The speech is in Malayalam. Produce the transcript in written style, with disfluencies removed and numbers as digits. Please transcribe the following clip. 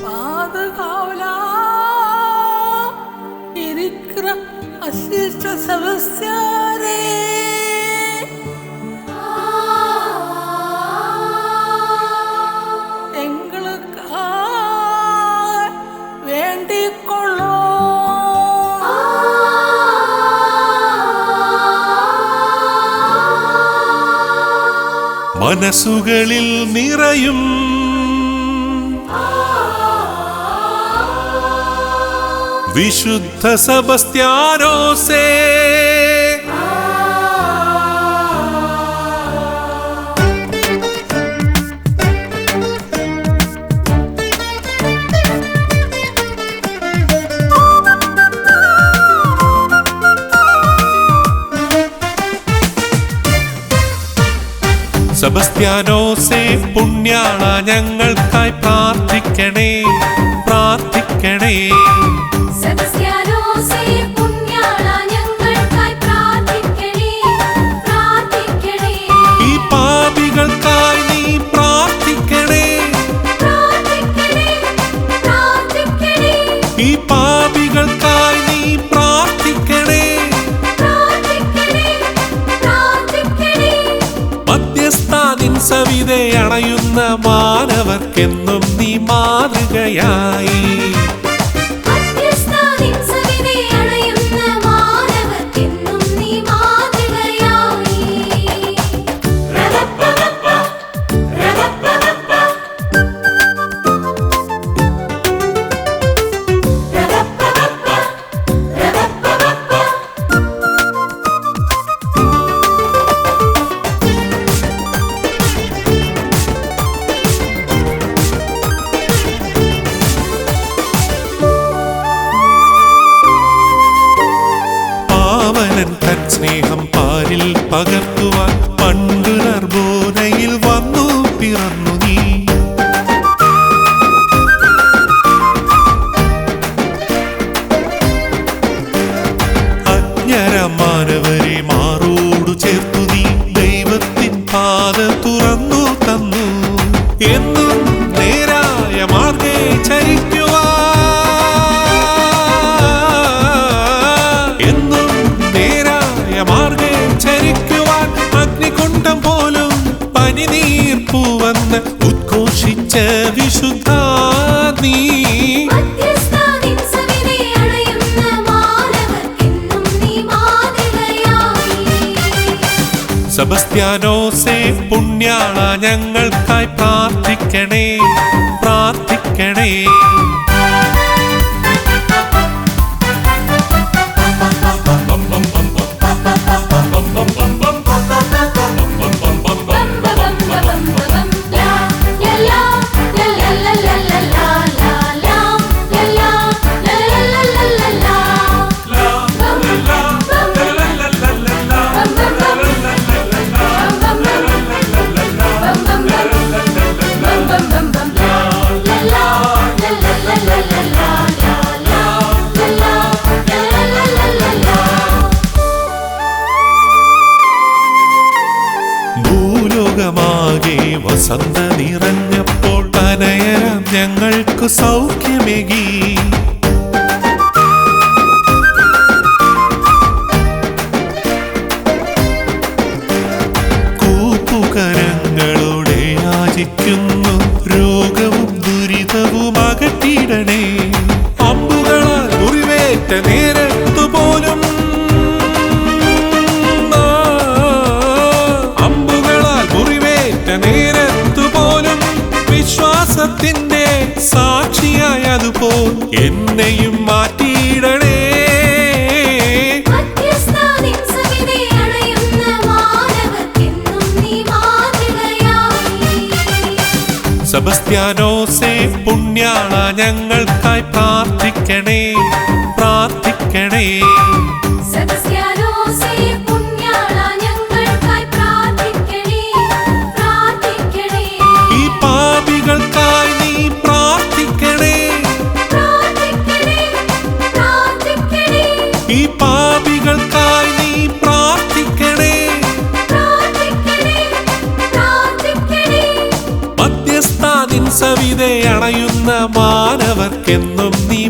பாதுகாவலா இருக்கிற அசிஸ்ட செபஸ்தியானே, எங்களுக்காக வேண்டிக் கொள்ளும். മനസ്സുകളിൽ നിറയും വിശുദ്ധ സെബസ്ത്യാനോസേ, സെബസ്ത്യാനോസേ പുണ്യാള ഞങ്ങൾക്കായി പ്രാർത്ഥിക്കണേ, പ്രാർത്ഥിക്കണേ. സെബസ്ത്യാനോസേ പുണ്യാള ഞങ്ങൾക്കായി പ്രാർത്ഥിക്കണേ, പ്രാർത്ഥിക്കണേ. ഈ പാപികൾക്കായി നീ പ്രാർത്ഥിക്കണേ, പ്രാർത്ഥിക്കണേ, പ്രാർത്ഥിക്കണേ. ഈ പാപികൾക്കായി നീ പ്രാർത്ഥിക്കണേ. പ്രാർത്ഥിക്കണേ, പ്രാർത്ഥിക്കണേ. മധ്യസ്ഥാനിൻ സവിധേ അണയുന്ന മാനവർക്കെന്നും നീ മാതൃകയായി. മധ്യസ്ഥാനിൻ സവിധേ അണയുന്ന മാനവർക്കെന്നും നീ മാതൃകയായി. രവപ്പവപ്പ, രവപ്പവപ്പ. രവപ്പവപ്പ, രവപ്പവപ്പ. പാവനൻ തൻ സ്നേഹം പാരിൽ പകർത്തുവാൻ പണ്ടു നർബോനയിൽ വന്നു പിറന്നു നീ. അജ്ഞരമാനവരെ മാറോടു ചേർത്തു നീ ദൈവത്തിൻ പാത തുറന്നു തന്നു. എന്നും നേരായ മാർഗേ എന്നും നേരായ മാർഗേ ചരിക്കുവാൻ അഗ്നികുണ്ഠം പോലും പനിനീർപ്പൂവന്ന് ഉദ്ഘോഷിച്ച വിശുദ്ധ നീ. മധ്യസ്ഥാനിൻ സവിധേ അണയുന്ന മാനവർക്കെന്നും നീ മാതൃകയായി. സെബസ്ത്യാനോസേ പുണ്യാള ഞങ്ങൾക്കായി പ്രാർത്ഥിക്കണേ, പ്രാർത്ഥിക്കണേ. ഭൂലോകമാകെ വസന്ത നിറഞ്ഞപ്പോൾ തനയരാം ഞങ്ങൾക്ക് സൗഖ്യമേകി. കൂപ്പുകരങ്ങളോടെ യാചിക്കുന്നു, രോഗവും ദുരിതവും അകറ്റിയിടണേ. അമ്പുകളാൽ മുറിവേറ്റ നേരത്തു പോലും വിശ്വാസത്തിന്റെ സാക്ഷിയായതുപോൽ എന്നെയും മാറ്റിയിടണേ. മധ്യസ്ഥാനിൻ സവിധേ അണയുന്ന മാനവർക്കെന്നും നീ മാതൃകയായി. സെബസ്ത്യാനോസേ പുണ്യാള ഞങ്ങൾക്കായി പ്രാർത്ഥിക്കണേ, പ്രാർത്ഥിക്കണേ. സെബസ്ത്യാനോസേ പുണ്യാള ഞങ്ങൾക്കായി പ്രാർത്ഥിക്കണേ, പ്രാർത്ഥിക്കണേ. ഈ പാപികൾക്കായി നീ പ്രാർത്ഥിക്കണേ, പ്രാർത്ഥിക്കണേ, പ്രാർത്ഥിക്കണേ. ഈ പാപികൾക്കായി നീ പ്രാർത്ഥിക്കണേ. പ്രാർത്ഥിക്കണേ, പ്രാർത്ഥിക്കണേ. മധ്യസ്ഥാനിൻ സവിധേ സവിതേ അണയുന്ന മാനവർക്കെന്നും നീ